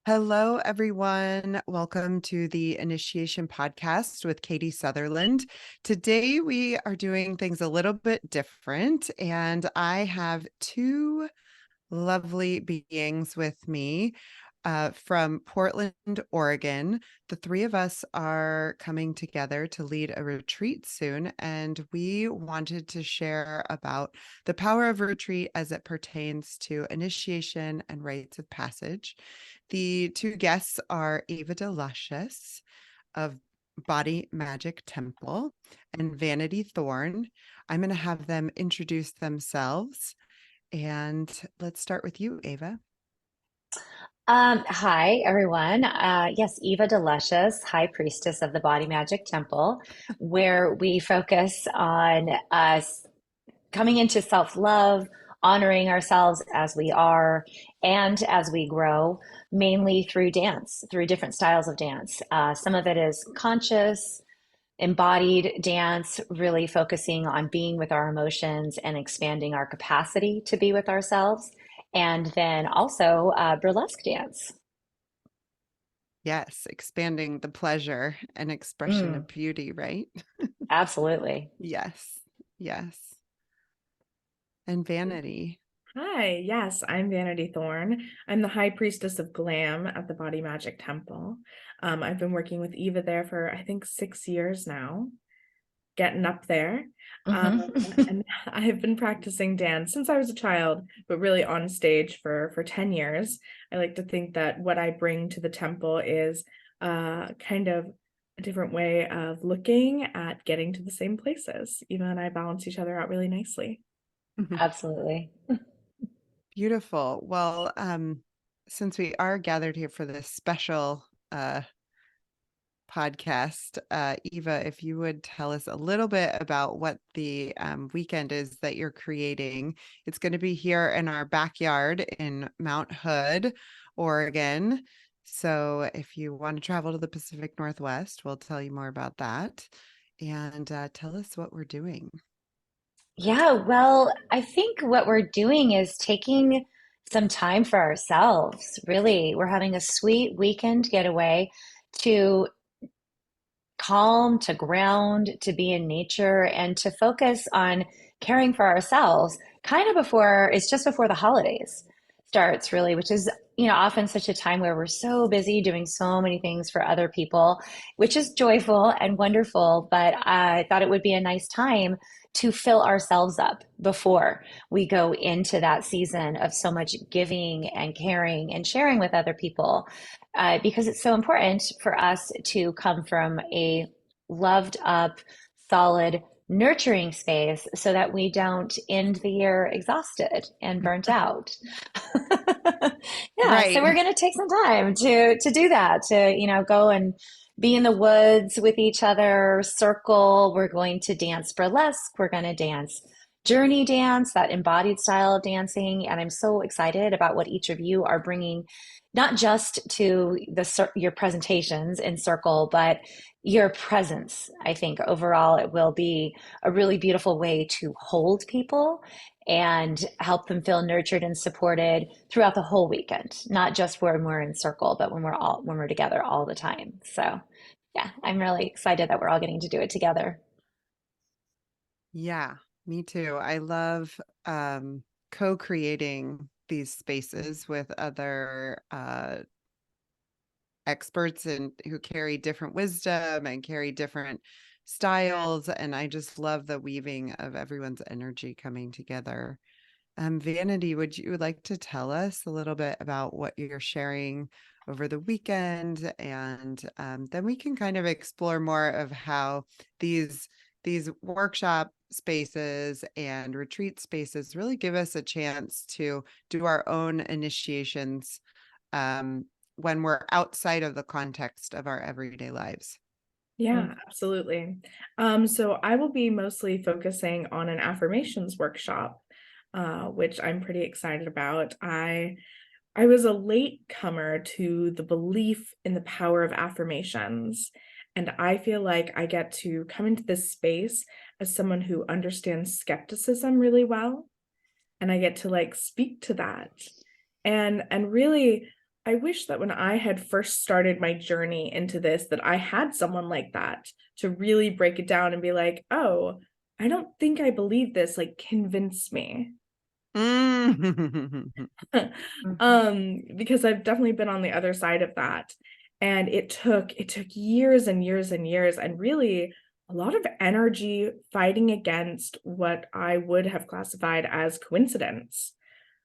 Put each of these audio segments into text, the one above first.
Hello, everyone. Welcome to the Initiation Podcast with Katie Sutherland. Today, we are doing things a little bit different, and I have two lovely beings with me from Portland, Oregon. The three of us are coming together to lead a retreat soon, and we wanted to share about the power of retreat as it pertains to initiation and rites of passage. The two guests are Eva Deluscious of Body Magic Temple and Vanity Thorn. I'm going to have them introduce themselves. And let's start with you, Ava. Hi, everyone. Yes, Eva Deluscious, High Priestess of the Body Magic Temple, where we focus on us coming into self-love, honoring ourselves as we are and as we grow, mainly through dance, through different styles of dance. Some of it is conscious, embodied dance, really focusing on being with our emotions and expanding our capacity to be with ourselves. And then also burlesque dance. Yes, expanding the pleasure and expression Mm, of beauty, right? absolutely. Yes, yes. And vanity. Hi, yes, I'm Vanity Thorn. I'm the High Priestess of Glam at the Body Magic Temple. I've been working with Eva there for I think 6 years now, getting up there. Um, Hmm. and I have been practicing dance since I was a child, but really on stage for 10 years. I like to think that what I bring to the temple is kind of a different way of looking at getting to the same places. Eva and I balance each other out really nicely. Absolutely. Beautiful. Well, since we are gathered here for this special podcast, Eva, if you would tell us a little bit about what the weekend is that you're creating. It's going to be here in our backyard in Mount Hood, Oregon. So if you want to travel to the Pacific Northwest, we'll tell you more about that. And tell us what we're doing. Yeah, well, I think what we're doing is taking some time for ourselves, really. We're having a sweet weekend getaway to calm, to ground, to be in nature, and to focus on caring for ourselves kind of before it's just before the holidays starts, really, which is, often such a time where we're so busy doing so many things for other people, which is joyful and wonderful. But I thought it would be a nice time to fill ourselves up before we go into that season of so much giving and caring and sharing with other people, because it's so important for us to come from a loved up, solid, nurturing space so that we don't end the year exhausted and burnt out. Yeah, so Right. we're going to take some time to do that, to go and be in the woods with each other, circle. We're going to dance burlesque. We're going to dance journey dance, that embodied style of dancing. And I'm so excited about what each of you are bringing, not just to your presentations in circle, but your presence. I think overall it will be a really beautiful way to hold people and help them feel nurtured and supported throughout the whole weekend, not just when we're in circle, but when we're together all the time. So yeah, I'm really excited that we're all getting to do it together. Yeah, me too. I love co-creating these spaces with other experts and who carry different wisdom and carry different styles. And I just love the weaving of everyone's energy coming together. Vanity, would you like to tell us a little bit about what you're sharing over the weekend? And then we can kind of explore more of how these workshop spaces and retreat spaces really give us a chance to do our own initiations um, when we're outside of the context of our everyday lives. Yeah, absolutely. So I will be mostly focusing on an affirmations workshop, which I'm pretty excited about. I was a late comer to the belief in the power of affirmations, and I feel like I get to come into this space as someone who understands skepticism really well, and I get to like speak to that and really I wish that when I had first started my journey into this, that I had someone like that to really break it down and be like, oh, I don't think I believe this, like convince me. Mm. Mhm. Because I've definitely been on the other side of that. And it took years and years and years and really a lot of energy fighting against what I would have classified as coincidence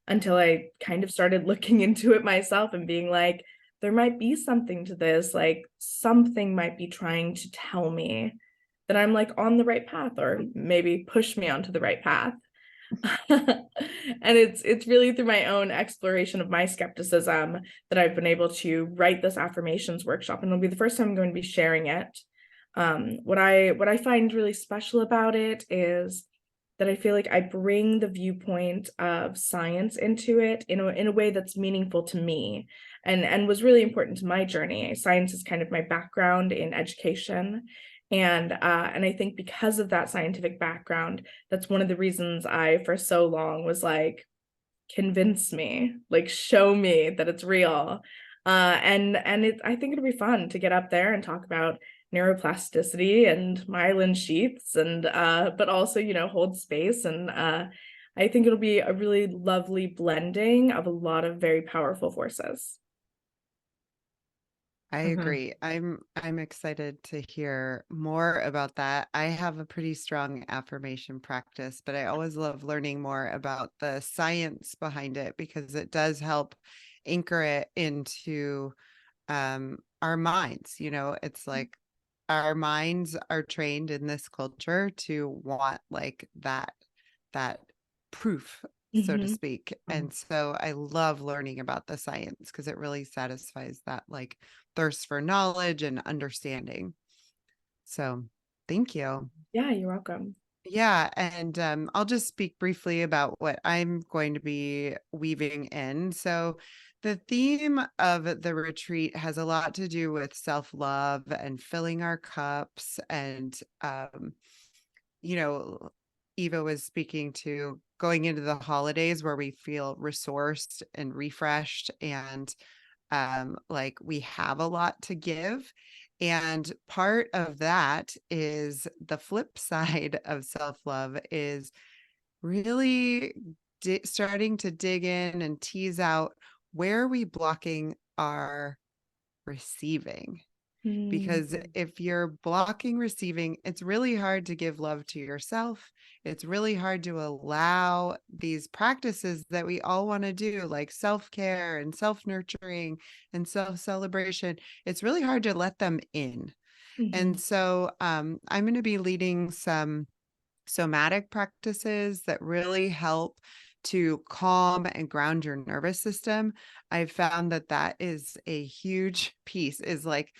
until I kind of started looking into it myself and being like, there might be something to this, like something might be trying to tell me that I'm like on the right path or maybe push me onto the right path. And it's really through my own exploration of my skepticism that I've been able to write this affirmations workshop, and it'll be the first time I'm going to be sharing it. What I find really special about it is that I feel like I bring the viewpoint of science into it in a way that's meaningful to me and was really important to my journey. Science is kind of my background in education. And I think because of that scientific background, that's one of the reasons I for so long was like, convince me, like show me that it's real. And I think it'll be fun to get up there and talk about neuroplasticity and myelin sheaths and but also, hold space. And I think it'll be a really lovely blending of a lot of very powerful forces. I Mhm. agree. I'm excited to hear more about that. I have a pretty strong affirmation practice, but I always love learning more about the science behind it because it does help anchor it into our minds. It's like our minds are trained in this culture to want like that proof, so to Mm-hmm. speak. Mhm. And so I love learning about the science because it really satisfies that like thirst for knowledge and understanding. So thank you. Yeah, you're welcome. Yeah, and I'll just speak briefly about what I'm going to be weaving in. So, the theme of the retreat has a lot to do with self-love and filling our cups. And, you know, Eva was speaking to going into the holidays where we feel resourced and refreshed and like we have a lot to give. And part of that is the flip side of self love is really starting to dig in and tease out where are we blocking our receiving. Because Mm-hmm. if you're blocking receiving, it's really hard to give love to yourself. It's really hard to allow these practices that we all want to do, like self care and self nurturing and self celebration. It's really hard to let them in. Mm-hmm. And so I'm going to be leading some somatic practices that really help to calm and ground your nervous system. I've found that that is a huge piece, is like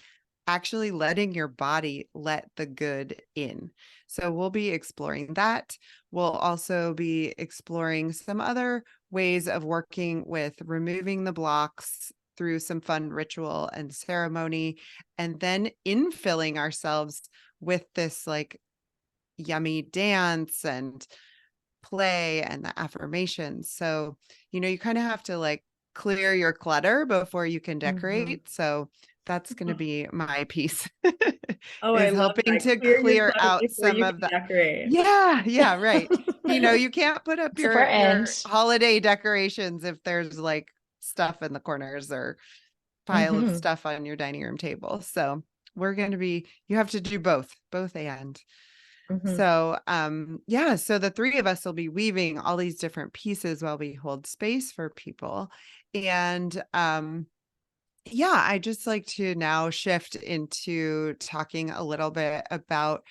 actually letting your body let the good in. So we'll be exploring that. We'll also be exploring some other ways of working with removing the blocks through some fun ritual and ceremony, and then infilling ourselves with this like yummy dance and play and the affirmations. So, you kind of have to like clear your clutter before you can Mhm. decorate. So, that's going to be my piece Oh, I is love helping that. to Clear your clear clutter out before some you of can the decorate. yeah, yeah, right. You can't put up It's a fair your end. holiday decorations if there's like stuff in the corners or pile of Mhm. stuff on your dining room table. So, you have to do both and. Mhm. So, yeah, so the three of us will be weaving all these different pieces while we hold space for people. And yeah, I just like to now shift into talking a little bit about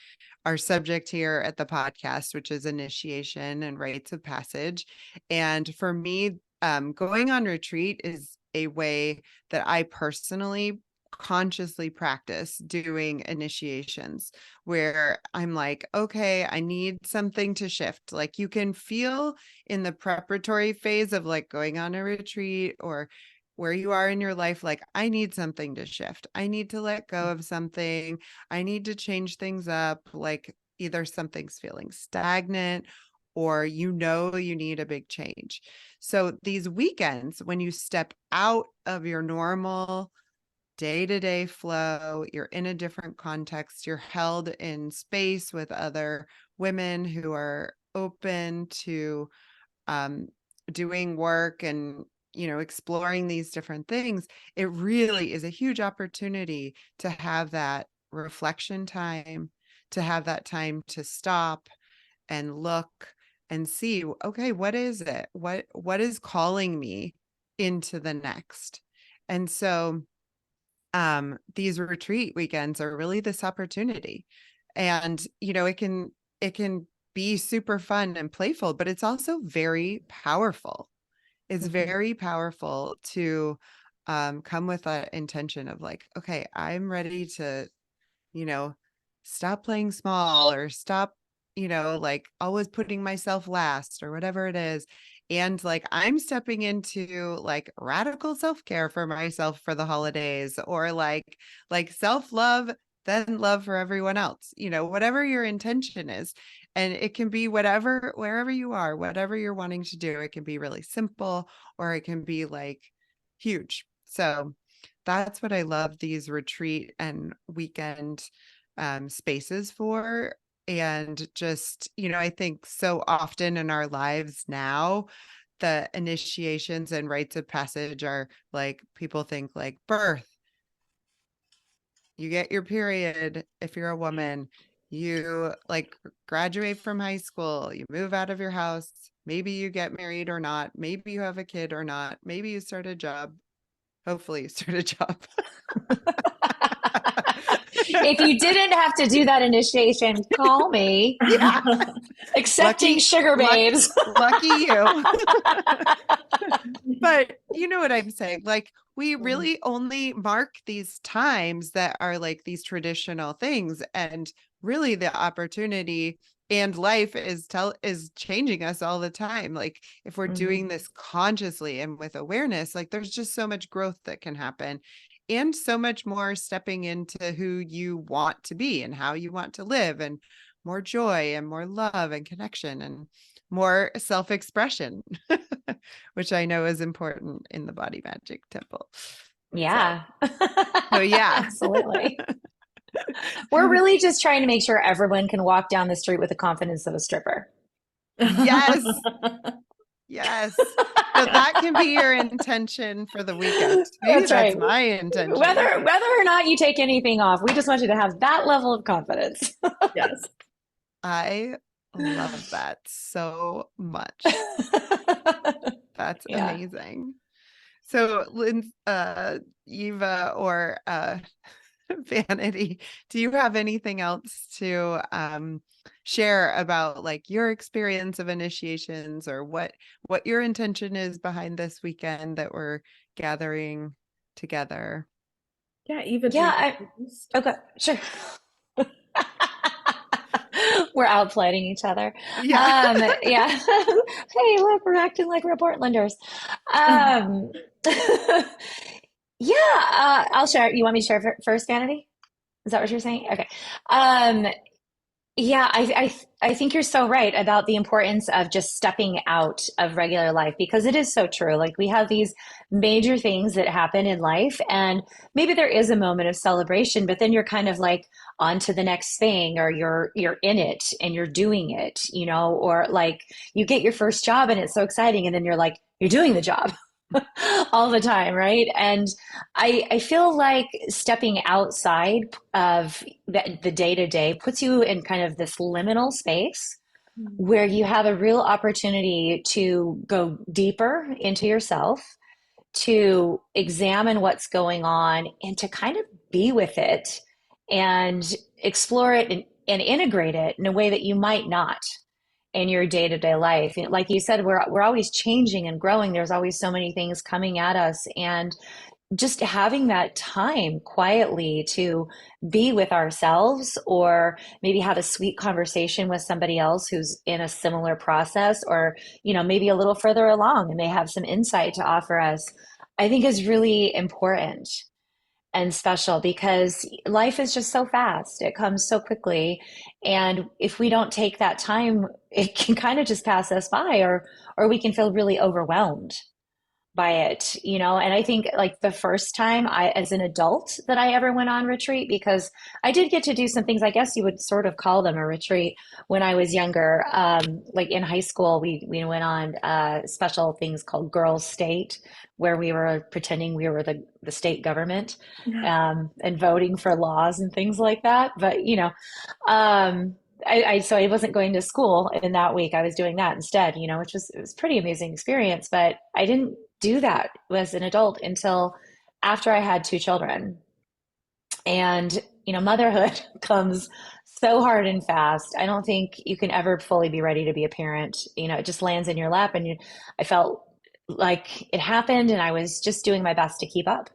our subject here at the podcast, which is initiation and rites of passage. And for me, going on retreat is a way that I personally consciously practice doing initiations where I'm like, okay, I need something to shift. Like you can feel in the preparatory phase of like going on a retreat or where you are in your life, like, I need something to shift. I need to let go of something. I need to change things up. Like, either something's feeling stagnant or you need a big change. So these weekends, when you step out of your normal day-to-day flow, you're in a different context, you're held in space with other women who are open to um, doing work and exploring these different things. It really is a huge opportunity to have that reflection time, to have that time to stop and look and see, okay, what is it, what is calling me into the next. And so these retreat weekends are really this opportunity. And it can be super fun and playful, but it's also very powerful. It's Mhm. very powerful to come with that intention of like, okay, I'm ready to you know, stop playing small or stop, like always putting myself last or whatever it is. And like I'm stepping into like radical self-care for myself for the holidays, or like self-love, then love for everyone else, whatever your intention is. And it can be whatever, wherever you are, whatever you're wanting to do. It can be really simple or it can be like huge. So that's what I love these retreat and weekend spaces for. And just, I think so often in our lives now, the initiations and rites of passage are like people think like birth, you get your period if you're a woman, you like graduate from high school, you move out of your house, maybe you get married or not, maybe you have a kid or not, maybe you start a job. Hopefully you start a job. If you didn't have to do that initiation, call me. Yeah. Accepting Lucky, sugar lucky, babes. lucky you. But you know what I'm saying? Like, we really only mark these times that are like these traditional things. And really the opportunity and life is changing us all the time. Like if we're Mhm. doing this consciously and with awareness, like there's just so much growth that can happen, and so much more stepping into who you want to be and how you want to live, and more joy and more love and connection and more self-expression, which I know is important in the Body Magic Temple. So, Yeah, so yeah. absolutely. We're really just trying to make sure everyone can walk down the street with the confidence of a stripper. Yes. Yes. So that can be your intention for the weekend. Maybe That's that's right. my intention. Whether or not you take anything off, we just want you to have that level of confidence. Yes. I love that so much. That's Yeah. amazing. So, Eva or Vanity, do you have anything else to share about like your experience of initiations, or what your intention is behind this weekend that we're gathering together? Yeah, Eva, do you Yeah, want to go first? okay, sure. We're outplaying each other. Yeah. Yeah. Hey, look, we're acting like we're Portlanders. Um, yeah, I'll share. You want me to share first, Vanity? Is that what you're saying? Okay. Um, yeah, I think you're so right about the importance of just stepping out of regular life, because it is so true. Like we have these major things that happen in life, and maybe there is a moment of celebration, but then you're kind of like on to the next thing, or you're in it and you're doing it, or like you get your first job and it's so exciting, and then you're like you're doing the job all the time, right? And I feel like stepping outside of the day to day puts you in kind of this liminal space where you have a real opportunity to go deeper into yourself, to examine what's going on, and to kind of be with it and explore it and integrate it in a way that you might not in your day-to-day life. Like you said, we're always changing and growing. There's always so many things coming at us, and just having that time quietly to be with ourselves, or maybe have a sweet conversation with somebody else who's in a similar process, or maybe a little further along and they have some insight to offer us, I think is really important. and special because life is just so fast. It comes so quickly. And if we don't take that time, it can kind of just pass us by or we can feel really overwhelmed by it, you know. And I think like the first time I, as an adult, that I ever went on retreat, because I did get to do some things, I guess you would sort of call them a retreat when I was younger. Like in high school, we went on special things called Girls State, where we were pretending we were the state government, and voting for laws and things like that. But, you know, so I wasn't going to school in that week. I was doing that instead, you know, which was it was pretty amazing experience. But I didn't do that as an adult until after I had two children. And, you know, motherhood comes so hard and fast. I don't think you can ever fully be ready to be a parent. You know, it just lands in your lap, and I felt like it happened, and I was just doing my best to keep up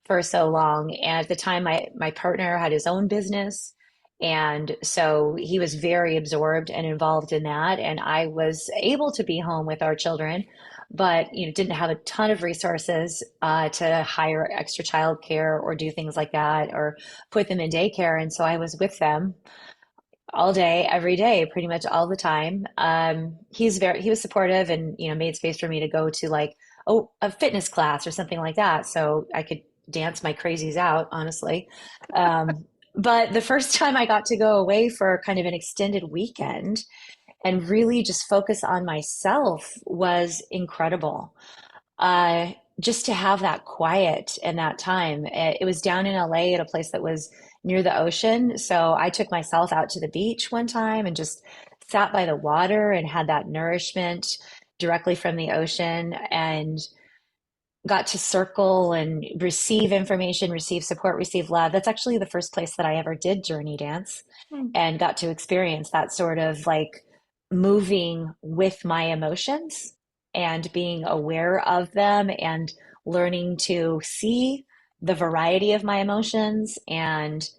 for so long. And at the time, my partner had his own business. And so he was very absorbed and involved in that. And I was able to be home with our children, but you know, didn't have a ton of resources to hire extra childcare or do things like that or put them in daycare. And so I was with them all day, every day, pretty much all the time. He was supportive and, you know, made space for me to go to like, oh, a fitness class or something like that. So I could dance my crazies out, honestly. But the first time I got to go away for kind of an extended weekend and really just focus on myself was incredible. Just to have that quiet and that time. It was down in LA at a place that was near the ocean. So I took myself out to the beach one time and just sat by the water and had that nourishment directly from the ocean and got to circle and receive information, receive support, receive love. That's actually the first place that I ever did journey dance and got to experience that sort of like moving with my emotions and being aware of them and learning to see the variety of my emotions and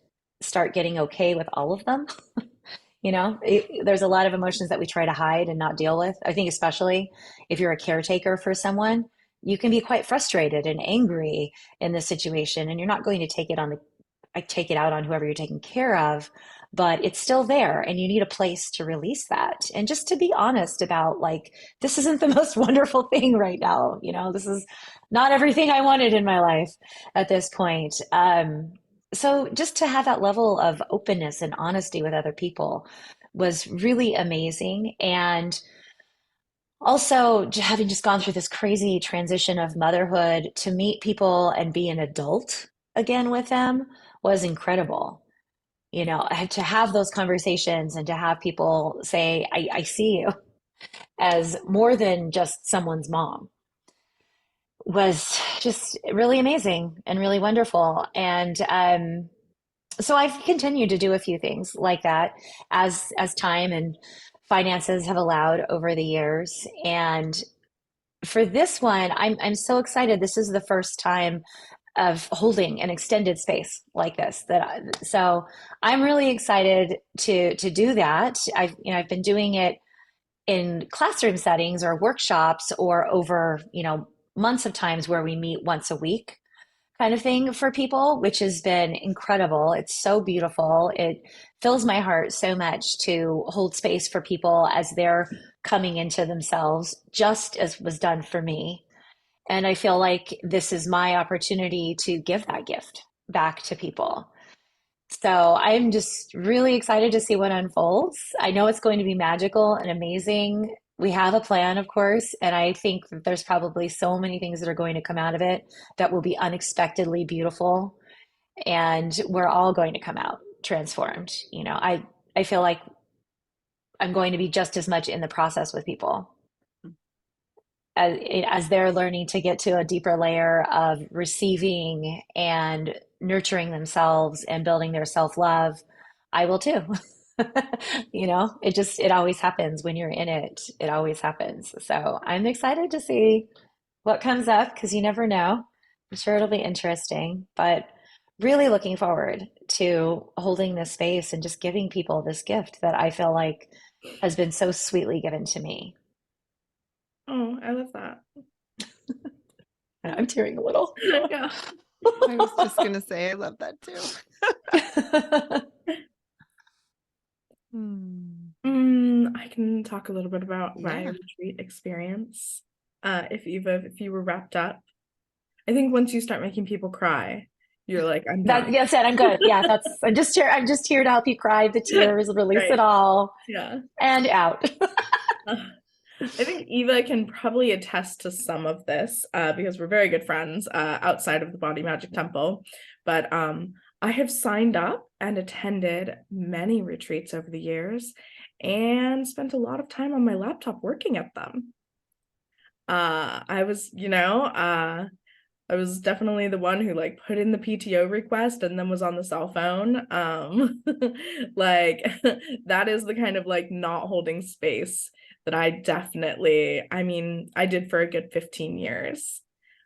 start getting okay with all of them. You know, there's a lot of emotions that we try to hide and not deal with. I think, especially if you're a caretaker for someone, you can be quite frustrated and angry in this situation, and you're not going to take it out on whoever you're taking care of, but it's still there, and you need a place to release that, and just to be honest about like this isn't the most wonderful thing right now. You know, this is not everything I wanted in my life at this point. So just to have that level of openness and honesty with other people was really amazing. And also, having just gone through this crazy transition of motherhood, to meet people and be an adult again with them was incredible. You know, I had to have those conversations and to have people say, I see you as more than just someone's mom was just really amazing and really wonderful. And so I've continued to do a few things like that as time and finances have allowed over the years. And for this one, I'm so excited. This is the first time of holding an extended space like this so I'm really excited to do that. I've been doing it in classroom settings or workshops or over, you know, months of times where we meet once a week kind of thing for people, which has been incredible. It's so beautiful. It fills my heart so much to hold space for people as they're coming into themselves, just as was done for me. And I feel like this is my opportunity to give that gift back to people. So I'm just really excited to see what unfolds. I know it's going to be magical and amazing. We have a plan, of course, and I think that there's probably so many things that are going to come out of it that will be unexpectedly beautiful. And we're all going to come out transformed. You know, I feel like I'm going to be just as much in the process with people as they're learning to get to a deeper layer of receiving and nurturing themselves and building their self-love. I will too. You know, it always happens when you're in it. It always happens. So I'm excited to see what comes up because you never know. I'm sure it'll be interesting, but really looking forward to holding this space and just giving people this gift that I feel like has been so sweetly given to me. Oh, I love that. I'm tearing a little. Yeah. I was just gonna say I love that too. Hmm. I can talk a little bit about my Yeah. retreat experience. If you were wrapped up, I think once you start making people cry, you're like, I'm That done. yes, and I'm good. Yeah, I'm just here to help you cry the tears, release it Right. all, Yeah. and out. I think Eva can probably attest to some of this because we're very good friends outside of the Body Magic Temple. But I have signed up and attended many retreats over the years and spent a lot of time on my laptop working at them. I was, I was definitely the one who like put in the PTO request and then was on the cell phone. Like that is the kind of like not holding space that I mean, I did for a good 15 years.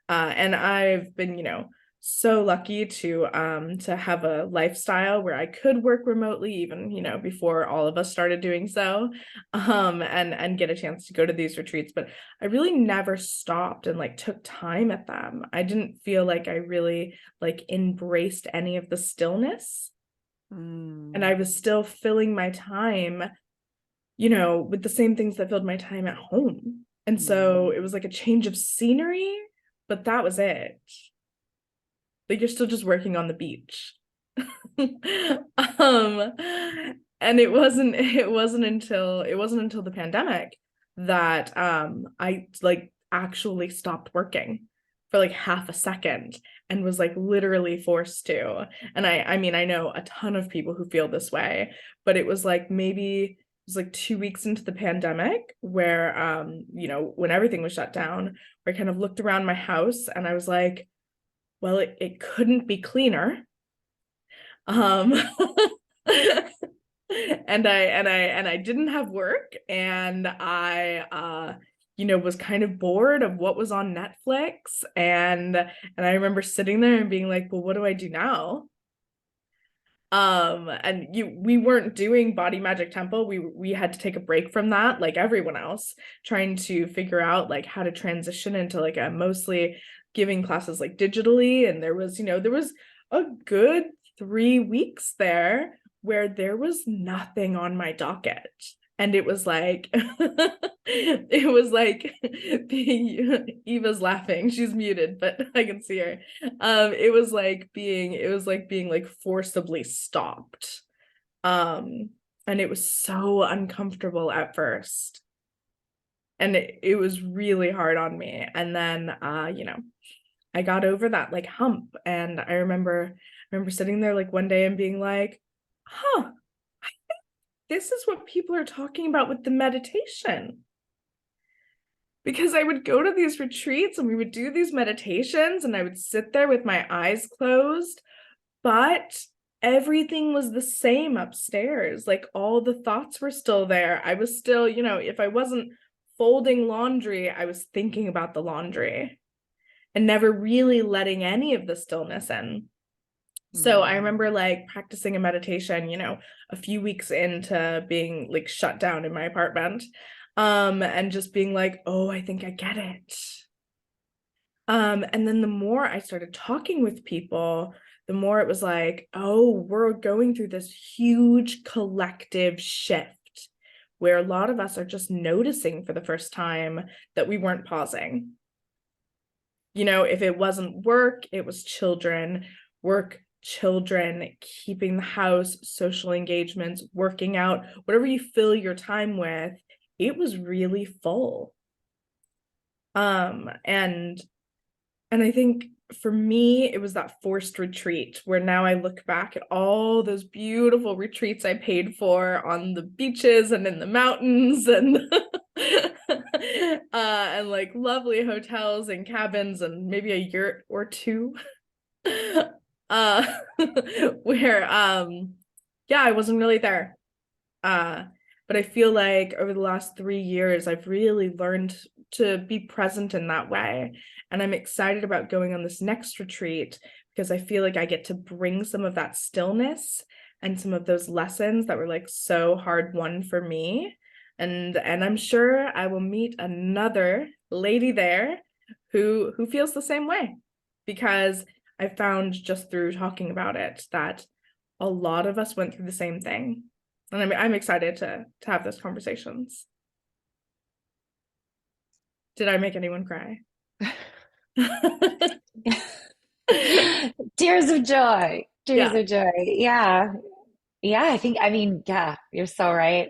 And I've been, so lucky to have a lifestyle where I could work remotely even, before all of us started doing so. And get a chance to go to these retreats. But I really never stopped and like took time at them. I didn't feel like I really like embraced any of the stillness. And I Mm. was still filling my time, with the same things that filled my time at home. And so Mm. it was like a change of scenery, but that was it. Like you're still just working on the beach. um and it wasn't until the pandemic that I like actually stopped working for like half a second and was like literally forced to. And I mean I know a ton of people who feel this way, but it was like maybe it was like 2 weeks into the pandemic where when everything was shut down, where I kind of looked around my house and I was like, well, it couldn't be cleaner. Um and I didn't have work, and I was kind of bored of what was on Netflix, and I remember sitting there and being like, well, what do I do now? And we weren't doing Body Magic Temple. We had to take a break from that, like everyone else, trying to figure out like how to transition into like a mostly giving classes like digitally. And there was a good 3 weeks there where there was nothing on my docket. And it was like it was like Eva's laughing. She's muted, but I can see her. It was like being like forcibly stopped. Um and it was so uncomfortable at first. And it was really hard on me. And then I got over that like hump. And I remember sitting there like one day and being like, huh, this is what people are talking about with the meditation. Because I would go to these retreats and we would do these meditations and I would sit there with my eyes closed, but everything was the same upstairs. Like all the thoughts were still there. I was still, if I wasn't folding laundry, I was thinking about the laundry and never really letting any of the stillness in. So I Mm. remember like practicing a meditation, a few weeks into being like shut down in my apartment, and just being like, oh, I think I get it. And then the more I started talking with people, the more it was like, oh, we're going through this huge collective shift where a lot of us are just noticing for the first time that we weren't pausing. If it wasn't work, it was children, work, children, keeping the house, social engagements, working out, whatever you fill your time with, it was really full. And I think for me, it was that forced retreat where now I look back at all those beautiful retreats I paid for on the beaches and in the mountains and and like lovely hotels and cabins and maybe a yurt or two. uh where yeah, I wasn't really there. Uh but I feel like over the last 3 years, I've really learned to be present in that way. And I'm excited about going on this next retreat because I feel like I get to bring some of that stillness and some of those lessons that were like so hard won for me. And I'm sure I will meet another lady there who feels the same way, because I found just through talking about it that a lot of us went through the same thing. And I'm excited to have those conversations. Did I make anyone cry? Tears of joy. Tears Yeah. of joy. Yeah. Yeah, I mean, yeah, you're so right.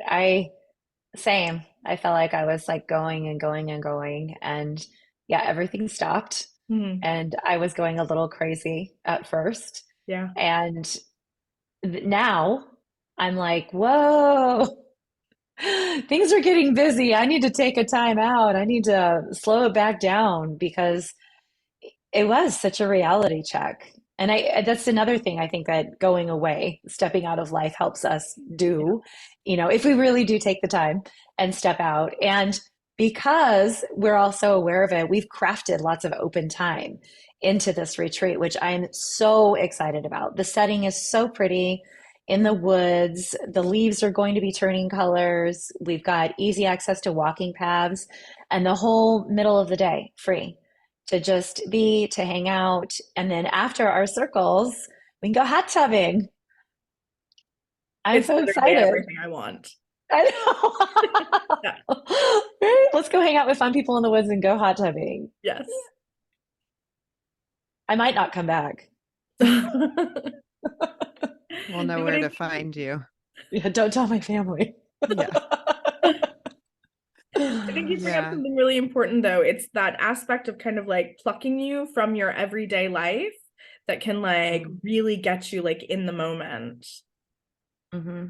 Same. I felt like I was like going and going and going, and yeah, everything stopped. Mhm. And I was going a little crazy at first. Yeah. And now I'm like, whoa, things are getting busy. I need to take a time out. I need to slow it back down because it was such a reality check. And that's another thing I think that going away, stepping out of life helps us Yeah. do, if we really do take the time and step out. And because we're all so aware of it, we've crafted lots of open time into this retreat, which I'm so excited about. The setting is so pretty in the woods. The leaves are going to be turning colors. We've got easy access to walking paths and the whole middle of the day free to just be, to hang out. And then after our circles, we can go hot tubbing. I'm It's so literally excited. everything I want. I Yeah. know. Right? Let's go hang out with fun people in the woods and go hot tubbing. Yes. I might not come back. We'll know No, but where to find you. Yeah, don't tell my family. Yeah. I think you bring up Yeah. something really important, though. It's that aspect of kind of like plucking you from your everyday life that can like Mm. really get you like in the moment. Hmm.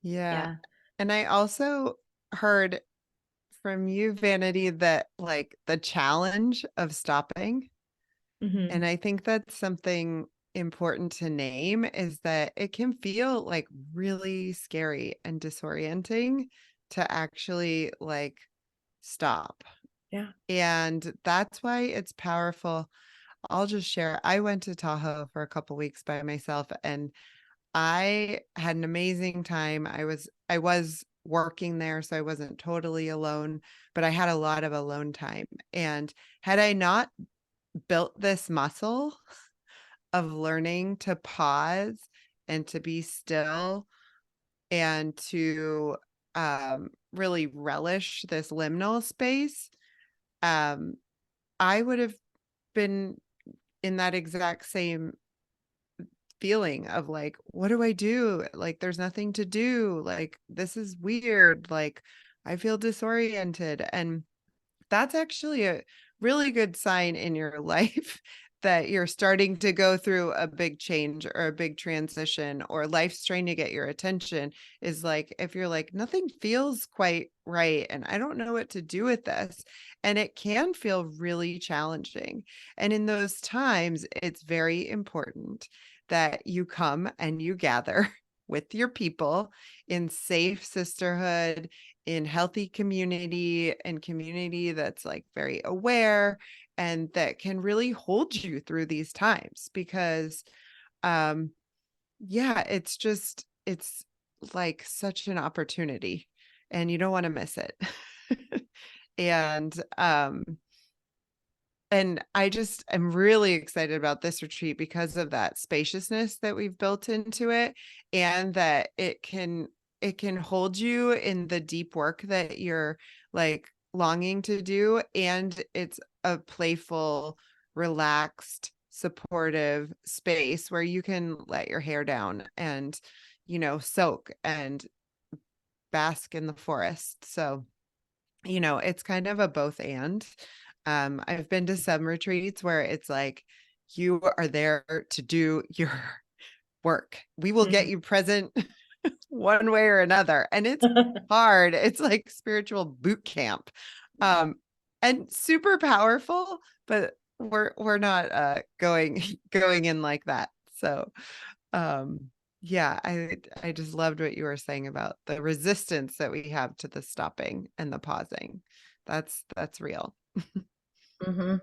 Yeah. Yeah. And I also heard from you, Vanity, that like the challenge of stopping. And Hmm. I think that's something important to name is that it can feel like really scary and disorienting to actually like stop. Yeah. And that's why it's powerful. I'll just share. I went to Tahoe for a couple weeks by myself and I had an amazing time. I was working there, so I wasn't totally alone, but I had a lot of alone time. And had I not built this muscle of learning to pause and to be still and to really relish this liminal space, um, I would have been in that exact same feeling of like, what do I do? Like, there's nothing to do. Like, this is weird. Like, I feel disoriented. And that's actually a really good sign in your life that you're starting to go through a big change or a big transition or life's trying to get your attention is like if you're like nothing feels quite right and I don't know what to do with this and it can feel really challenging and in those times it's very important that you come and you gather with your people in safe sisterhood in healthy community and community that's like very aware and that can really hold you through these times because um yeah it's like such an opportunity and you don't want to miss it and and I just am really excited about this retreat because of that spaciousness that we've built into it and that it can hold you in the deep work that you're like longing to do and it's a playful, relaxed, supportive space where you can let your hair down and soak and bask in the forest. So it's kind of a both and. I've been to some retreats where it's like you are there to do your work. We will get Mhm. you present one way or another. And it's hard. It's like spiritual boot camp. Um, and super powerful, but we're not going going in like that. So yeah, I just loved what you were saying about the resistance that we have to the stopping and the pausing. That's real. Hmm.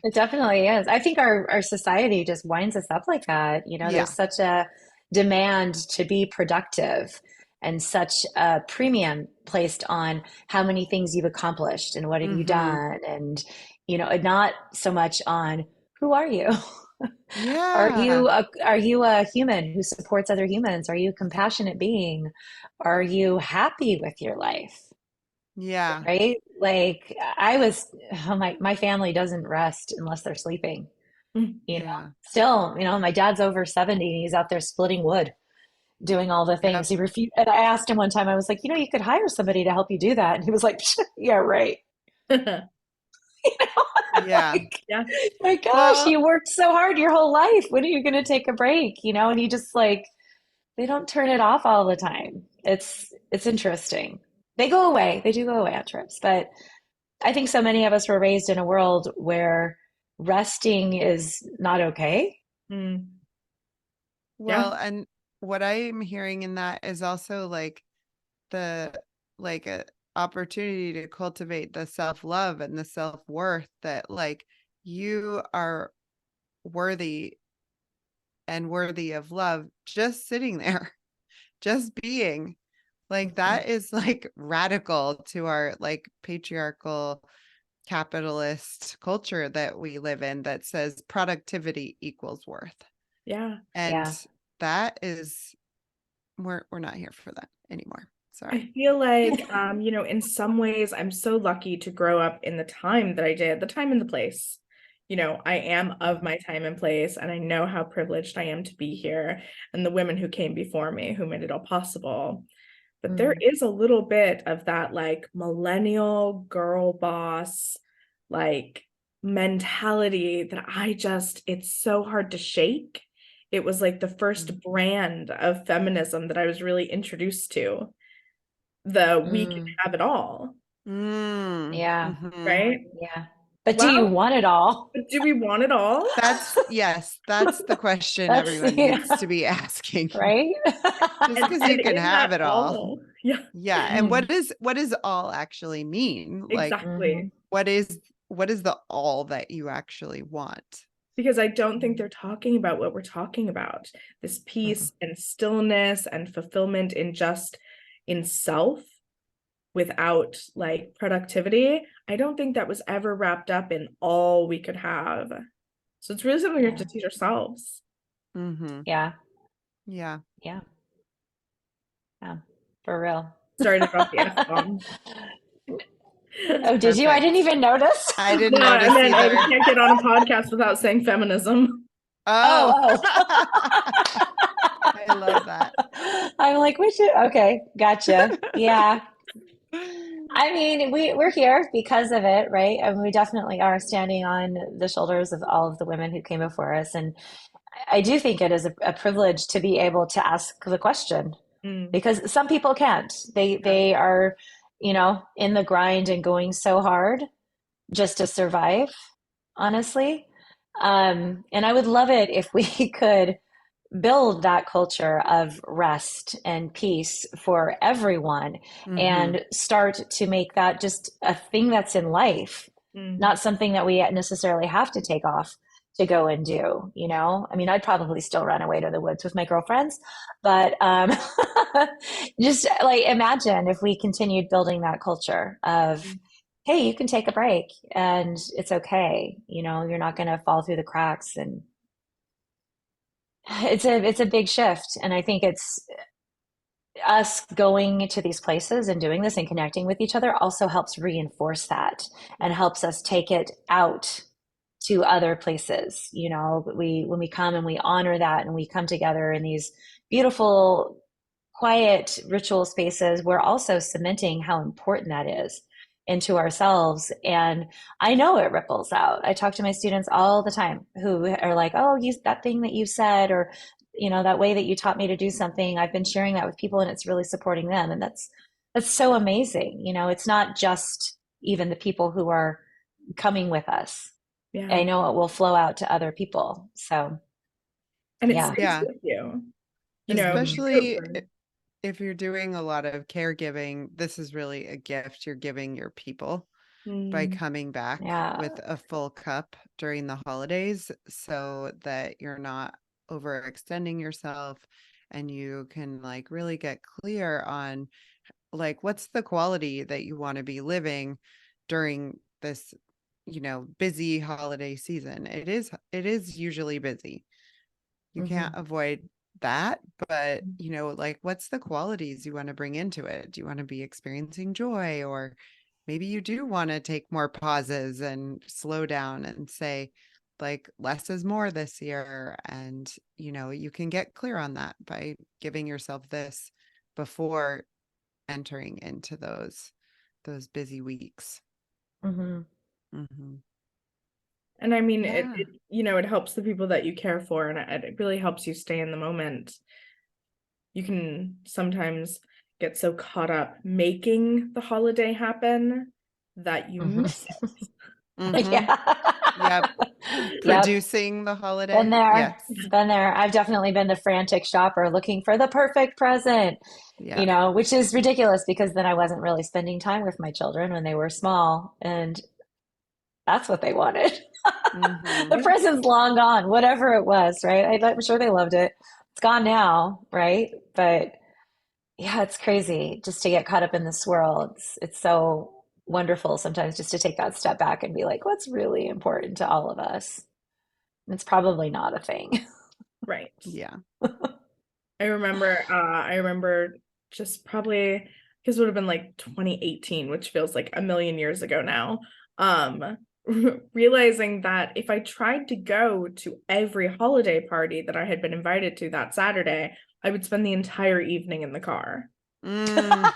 It definitely is. I think our society just winds us up like that. Yeah. There's such a demand to be productive and such a premium placed on how many things you've accomplished and what have you Hmm. done and not so much on who are you? Yeah. Are you a human who supports other humans? Are you a compassionate being? Are you happy with your life? Yeah. Right? Like I was, oh my family doesn't rest unless they're sleeping. Mm. You know, Yeah. still, my dad's over 70 and he's out there splitting wood, doing all the things. Yep. He refused, and I asked him one time, I was like, you could hire somebody to help you do that. And he was like, yeah, right. Yeah. Like, Yeah. my gosh, Well, you worked so hard your whole life. When are you going to take a break? And he just like, they don't turn it off all the time. It's interesting. They go away. They do go away on trips, but I think so many of us were raised in a world where resting is not okay. Mm. Yeah. well, and what I'm hearing in that is also like the like a opportunity to cultivate the self-love and the self-worth that like you are worthy and worthy of love just sitting there, just being. Like Mhm. that is like radical to our like patriarchal capitalist culture that we live in that says productivity equals worth. Yeah. And Yeah. that is we're not here for that anymore. I Sorry. feel like, in some ways, I'm so lucky to grow up in the time that I did, the time and the place. I am of my time and place, and I know how privileged I am to be here, and the women who came before me who made it all possible. But there Mm. is a little bit of that like millennial girl boss, like mentality that it's so hard to shake. It was like the Mm. first brand of feminism that I was really introduced to, the we can Mm. have it all, Mm. Yeah. Mhm. right? Yeah. But do you Well, want it all? but do we want it all? That's yes, that's the question That's everyone needs to be asking. right. Just And because you and can in that have it all. all, yeah, Yeah. And Mm. what does all actually mean? Like Hmm. exactly. what is the all that you actually want? Because I don't think they're talking about what we're talking about. This Mm-mm. peace and stillness and fulfillment in self without like productivity. I don't think that was ever wrapped up in all we could have. So it's really something we have to Yeah. teach ourselves. Mm-hmm. Yeah. Yeah. Yeah. Yeah. For real. Started off the F-bomb. Oh, did you? I didn't Perfect. even notice. I didn't No, I notice meant we either. can't get on a podcast without saying feminism. Oh. Oh, I love that. I'm like, okay, gotcha. Yeah. I mean, we're here because of it, right? And we definitely are standing on the shoulders of all of the women who came before us. And I do think it is a privilege to be able to ask the question Mm, because some people can't. They yeah. they are, in the grind and going so hard just to survive, honestly. And I would love it if we could build that culture of rest and peace for everyone Mm-hmm. and start to make that just a thing that's in life, Mm. not something that we necessarily have to take off to go and do. I mean, I'd probably still run away to the woods with my girlfriends, but just like imagine if we continued building that culture of, hey, you can take a break and it's okay. You're not going to fall through the cracks, and it's a big shift. And I think it's us going to these places and doing this and connecting with each other also helps reinforce that and helps us take it out to other places. We when we come and we honor that and we come together in these beautiful, quiet ritual spaces, we're also cementing how important that is into ourselves. And I know it ripples out. I talk to my students all the time who are like, oh, that thing that you said, or that way that you taught me to do something, I've been sharing that with people and it's really supporting them. And that's so amazing. It's not just even the people who are coming with us. Yeah. I know it will flow out to other people. So And it yeah. stays Yeah. with you. Hmm. Especially if you're doing a lot of caregiving, this is really a gift you're giving your people by Mm, coming back Yeah. with a full cup during the holidays so that you're not overextending yourself and you can like really get clear on like what's the quality that you want to be living during this busy holiday season. It is usually busy. You can't Hmm. avoid that, but like what's the qualities you want to bring into it? Do you want to be experiencing joy, or maybe you do want to take more pauses and slow down and say like less is more this year, and you can get clear on that by giving yourself this before entering into those busy weeks. Hmm. Hmm. And I mean, Yeah. it helps the people that you care for, and it really helps you stay in the moment. You can sometimes get so caught up making the holiday happen that you Hmm. miss it. Hmm. Yeah. Yep. Yep. Producing the Been holiday. there. Yes. Been there. I've definitely been the frantic shopper looking for the perfect present, Yeah. which is ridiculous because then I wasn't really spending time with my children when they were small, and that's what they wanted. Hmm. The Yeah, present's long gone, whatever it was, right? I'm sure they loved it. It's gone now, right? But yeah, it's crazy just to get caught up in this swirl. It's so wonderful sometimes just to take that step back and be like, what's really important to all of us? And it's probably not a thing. right. Yeah. I remember just probably because it would have been like 2018, which feels like a million years ago now. Um, realizing that if I tried to go to every holiday party that I had been invited to that Saturday, I would spend the entire evening in the car. Mm,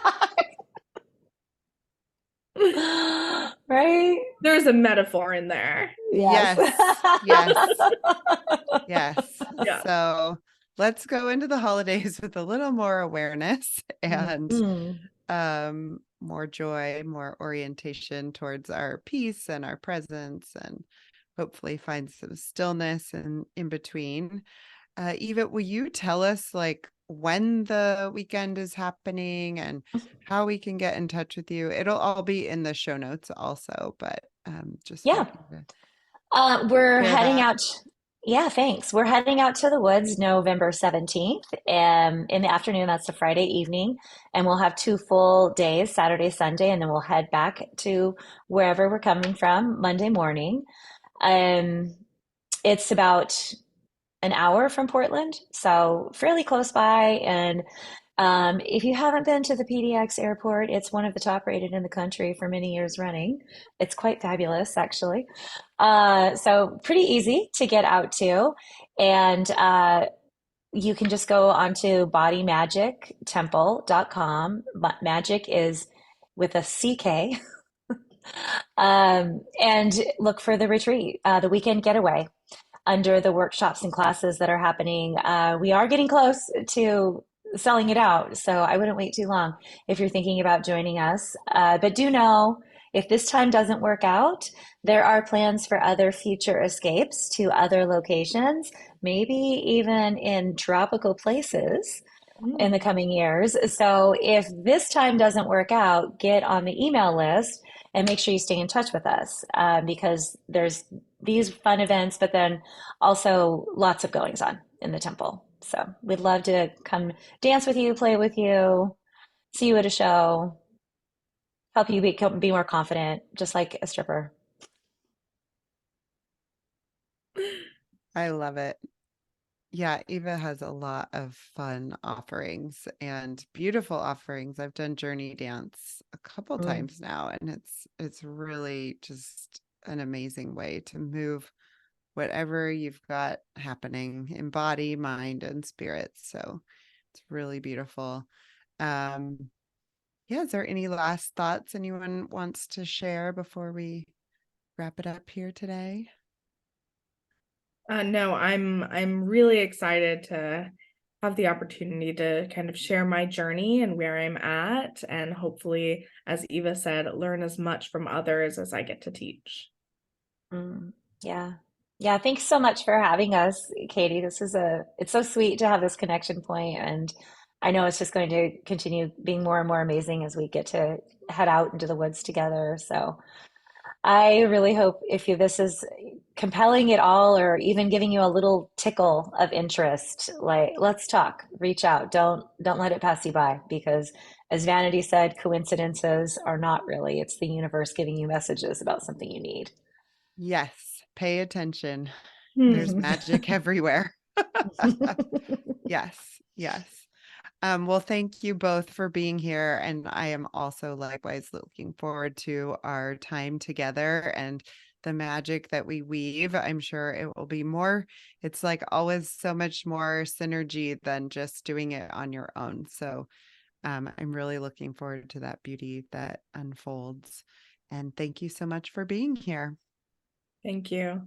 Right? There's a metaphor in there. Yes. yes. Yes. Yes. Yeah. So let's go into the holidays with a little more awareness and Mm. more joy, more orientation towards our peace and our presence, and hopefully find some stillness in between. Eva, will you tell us like when the weekend is happening and how we can get in touch with you? It'll all be in the show notes also, but just Yeah. wanting to We're share heading that. out. Yeah, thanks. We're heading out to the woods November 17th, in the afternoon. That's a Friday evening. And we'll have 2 full days, Saturday, Sunday, and then we'll head back to wherever we're coming from Monday morning. Um, it's about an hour from Portland, so fairly close by. And if you haven't been to the PDX airport, it's one of the top rated in the country for many years running. It's quite fabulous, actually. So pretty easy to get out to. And you can just go onto bodymagictemple.com. Magic is with a CK. And look for the retreat, the weekend getaway under the workshops and classes that are happening. We are getting close to selling it out, so I wouldn't wait too long if you're thinking about joining us. But do know if this time doesn't work out, there are plans for other future escapes to other locations, maybe even in tropical places in the Mm. coming years. So if this time doesn't work out, get on the email list and make sure you stay in touch with us, because there's these fun events, but then also lots of goings on in the temple. So we'd love to come dance with you, play with you, see you at a show, help you be more confident, just like a stripper. I love it. Yeah, Eva has a lot of fun offerings and beautiful offerings. I've done Journey Dance a couple Mm. times now, and it's really just an amazing way to move whatever you've got happening in body, mind, and spirit. So it's really beautiful. Um, yeah, is there any last thoughts anyone wants to share before we wrap it up here today? No, I'm really excited to have the opportunity to kind of share my journey and where I'm at, and hopefully, as Eva said, learn as much from others as I get to teach. Mm. Yeah. Yeah, thanks so much for having us, Katie. It's so sweet to have this connection point, and I know it's just going to continue being more and more amazing as we get to head out into the woods together. So I really hope if this is compelling at all, or even giving you a little tickle of interest, like let's talk, reach out. Don't let it pass you by, because as Vanity said, coincidences are not really. It's the universe giving you messages about something you need. Yes, pay attention. There's magic everywhere. Yes, yes. Well, thank you both for being here. And I am also likewise looking forward to our time together and the magic that we weave. I'm sure it will be more, it's like always so much more synergy than just doing it on your own. So I'm really looking forward to that beauty that unfolds. And thank you so much for being here. Thank you.